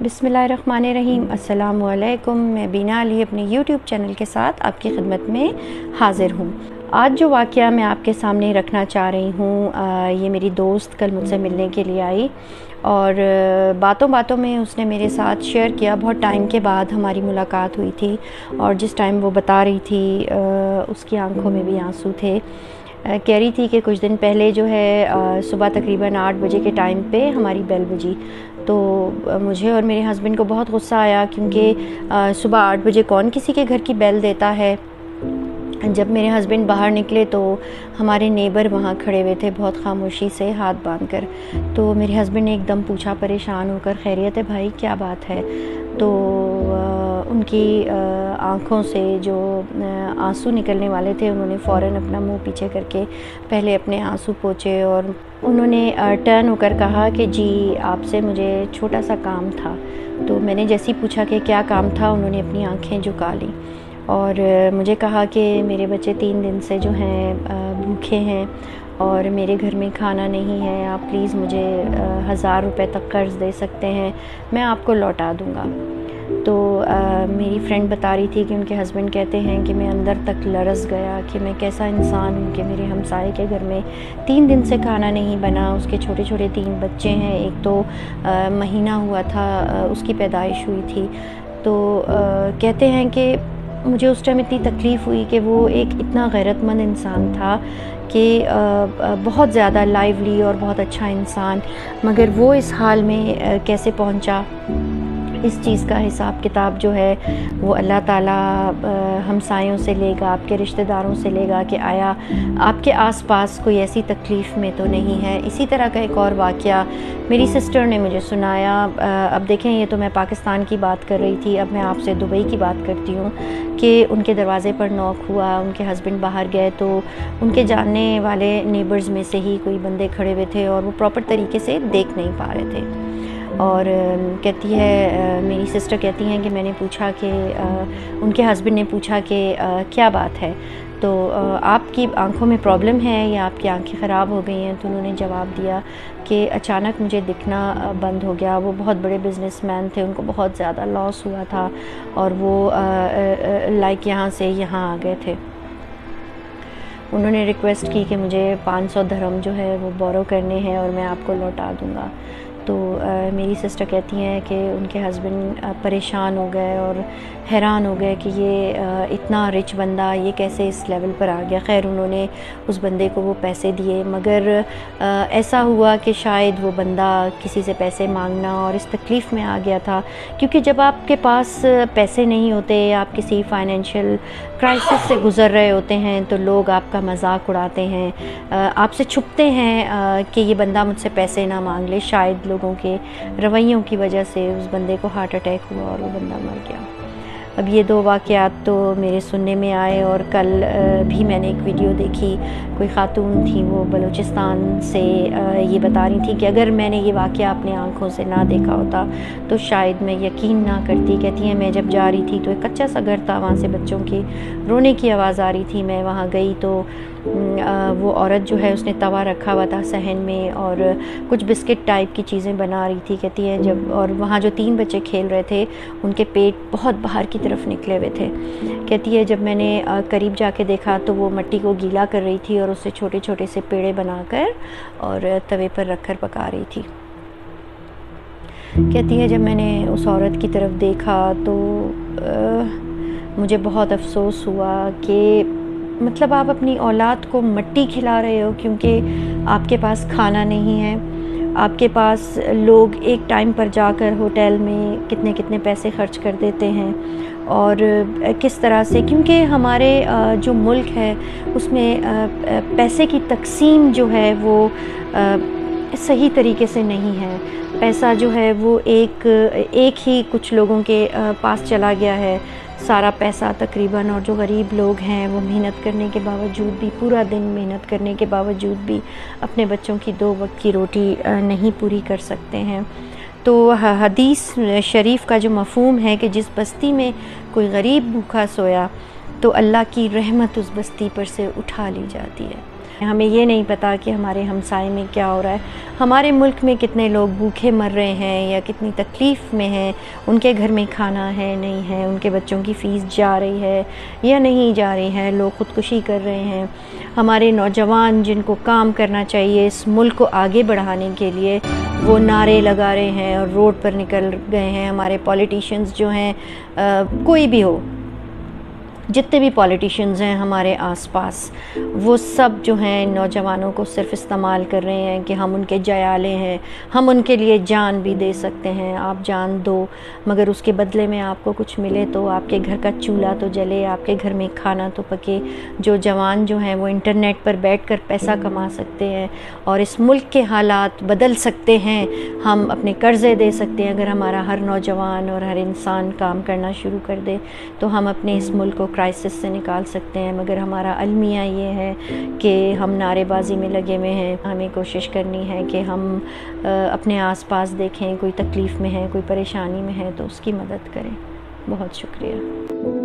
बिस्मिल्लाहिर्रहमानिर्रहीम। अस्सलामुअलैकुम। मैं बीना अली अपने यूट्यूब चैनल के साथ आपकी खिदमत में हाज़िर हूँ। आज जो वाक़या मैं आपके सामने रखना चाह रही हूँ, ये मेरी दोस्त कल मुझसे मिलने के लिए आई और बातों बातों में उसने मेरे साथ शेयर किया। बहुत टाइम के बाद हमारी मुलाकात हुई थी और जिस टाइम वो बता रही थी उसकी आंखों में भी आंसू थे। कह रही थी कि कुछ दिन पहले जो है सुबह तकरीबन 8 बजे के टाइम पे हमारी बेल बजी। तो मुझे और मेरे हस्बैंड को बहुत गुस्सा आया, क्योंकि सुबह 8 बजे कौन किसी के घर की बेल देता है। जब मेरे हस्बैंड बाहर निकले तो हमारे नेबर वहाँ खड़े हुए थे बहुत खामोशी से हाथ बांध कर। तो मेरे हस्बैंड ने एकदम पूछा परेशान होकर, खैरियत है भाई, क्या बात है? तो उनकी आँखों से जो आंसू निकलने वाले थे, उन्होंने फ़ौरन अपना मुंह पीछे करके पहले अपने आंसू पोंछे और उन्होंने टर्न होकर कहा कि जी आपसे मुझे छोटा सा काम था। तो मैंने जैसे ही पूछा कि क्या काम था, उन्होंने अपनी आँखें झुका लीं और मुझे कहा कि मेरे बच्चे 3 दिन से जो हैं भूखे हैं और मेरे घर में खाना नहीं है, आप प्लीज़ मुझे 1000 रुपये तक कर्ज़ दे सकते हैं, मैं आपको लौटा दूँगा। तो मेरी फ्रेंड बता रही थी कि उनके हस्बैंड कहते हैं कि मैं अंदर तक लरज़ गया कि मैं कैसा इंसान हूँ कि मेरे हमसाये के घर में 3 दिन से खाना नहीं बना। उसके छोटे छोटे 3 बच्चे हैं, एक तो महीना हुआ था उसकी पैदाइश हुई थी। तो कहते हैं कि मुझे उस टाइम इतनी तकलीफ़ हुई कि वो एक इतना गैरतमंद इंसान था कि बहुत ज़्यादा लाइवली और बहुत अच्छा इंसान, मगर वो इस हाल में कैसे पहुंचा, इस चीज़ का हिसाब किताब जो है वो अल्लाह ताला हमसायों से लेगा, आपके रिश्तेदारों से लेगा कि आया आपके आसपास कोई ऐसी तकलीफ़ में तो नहीं है। इसी तरह का एक और वाक़या मेरी सिस्टर ने मुझे सुनाया। अब देखें, ये तो मैं पाकिस्तान की बात कर रही थी, अब मैं आपसे दुबई की बात करती हूँ कि उनके दरवाज़े पर नॉक हुआ, उनके हस्बैंड बाहर गए तो उनके जानने वाले नेबर्स में से ही कोई बंदे खड़े हुए थे और वो प्रॉपर तरीके से देख नहीं पा रहे थे। और कहती है मेरी सिस्टर कहती हैं कि मैंने पूछा कि उनके हस्बैंड ने पूछा कि क्या बात है, तो आपकी आंखों में प्रॉब्लम है या आपकी आंखें ख़राब हो गई हैं? तो उन्होंने जवाब दिया कि अचानक मुझे दिखना बंद हो गया। वो बहुत बड़े बिजनेसमैन थे, उनको बहुत ज़्यादा लॉस हुआ था और वो लाइक यहाँ से यहाँ आ गए थे। उन्होंने रिक्वेस्ट की कि मुझे 500 दिरहम जो है वो बोरो करने हैं और मैं आपको लौटा दूँगा। तो मेरी सिस्टर कहती हैं कि उनके हस्बैंड परेशान हो गए और हैरान हो गए कि ये इतना रिच बंदा ये कैसे इस लेवल पर आ गया। खैर उन्होंने उस बंदे को वो पैसे दिए, मगर ऐसा हुआ कि शायद वो बंदा किसी से पैसे मांगना और इस तकलीफ़ में आ गया था, क्योंकि जब आपके पास पैसे नहीं होते, आप किसी फाइनेंशियल क्राइसिस से गुज़र रहे होते हैं, तो लोग आपका मजाक उड़ाते हैं, आपसे छुपते हैं कि ये बंदा मुझसे पैसे ना मांग ले। शायद लोगों के रवैयों की वजह से उस बंदे को हार्ट अटैक हुआ और वो बंदा मर गया। अब ये 2 वाक़यात तो मेरे सुनने में आए और कल भी मैंने एक वीडियो देखी, कोई ख़ातून थी वो बलूचिस्तान से ये बता रही थी कि अगर मैंने ये वाक़या अपने आँखों से ना देखा होता तो शायद मैं यकीन ना करती। कहती हैं मैं जब जा रही थी तो एक कच्चा सा घर था, वहाँ से बच्चों की रोने की आवाज़ आ रही थी। मैं वहाँ गई तो वो औरत जो है उसने तवा रखा हुआ था सहन में और कुछ बिस्किट टाइप की चीज़ें बना रही थी। कहती है जब, और वहाँ जो 3 बच्चे खेल रहे थे उनके पेट बहुत बाहर की तरफ निकले हुए थे। कहती है जब मैंने करीब जाके देखा तो वो मिट्टी को गीला कर रही थी और उससे छोटे छोटे से पेड़े बनाकर और तवे पर रखकर पका रही थी। कहती है जब मैंने उस औरत की तरफ देखा तो मुझे बहुत अफसोस हुआ कि मतलब आप अपनी औलाद को मिट्टी खिला रहे हो क्योंकि आपके पास खाना नहीं है। आपके पास लोग एक टाइम पर जाकर होटल में कितने कितने पैसे खर्च कर देते हैं और किस तरह से, क्योंकि हमारे जो मुल्क है उसमें पैसे की तकसीम जो है वो सही तरीके से नहीं है। पैसा जो है वो एक ही कुछ लोगों के पास चला गया है सारा पैसा तकरीबन, और जो गरीब लोग हैं वो मेहनत करने के बावजूद भी, पूरा दिन मेहनत करने के बावजूद भी अपने बच्चों की 2 वक्त की रोटी नहीं पूरी कर सकते हैं। तो हदीस शरीफ का जो मफ़हूम है कि जिस बस्ती में कोई गरीब भूखा सोया तो अल्लाह की रहमत उस बस्ती पर से उठा ली जाती है। हमें ये नहीं पता कि हमारे हमसाए में क्या हो रहा है, हमारे मुल्क में कितने लोग भूखे मर रहे हैं या कितनी तकलीफ़ में हैं, उनके घर में खाना है नहीं है, उनके बच्चों की फ़ीस जा रही है या नहीं जा रही है, लोग ख़ुदकुशी कर रहे हैं। हमारे नौजवान जिनको काम करना चाहिए इस मुल्क को आगे बढ़ाने के लिए, वो नारे लगा रहे हैं और रोड पर निकल गए हैं। हमारे पॉलिटिशियंस जो हैं, कोई भी हो, जितने भी पॉलिटिशियंस हैं हमारे आसपास, वो सब जो हैं नौजवानों को सिर्फ इस्तेमाल कर रहे हैं कि हम उनके जयाले हैं, हम उनके लिए जान भी दे सकते हैं। आप जान दो मगर उसके बदले में आपको कुछ मिले, तो आपके घर का चूल्हा तो जले, आपके घर में खाना तो पके। जो जवान जो हैं वो इंटरनेट पर बैठकर पैसा कमा सकते हैं और इस मुल्क के हालात बदल सकते हैं। हम अपने कर्ज़े दे सकते हैं अगर हमारा हर नौजवान और हर इंसान काम करना शुरू कर दे, तो हम अपने इस मुल्क को क्राइसिस से निकाल सकते हैं। मगर हमारा अलमिया ये है कि हम नारेबाजी में लगे हुए हैं। हमें कोशिश करनी है कि हम अपने आसपास देखें, कोई तकलीफ़ में है, कोई परेशानी में है तो उसकी मदद करें। बहुत शुक्रिया।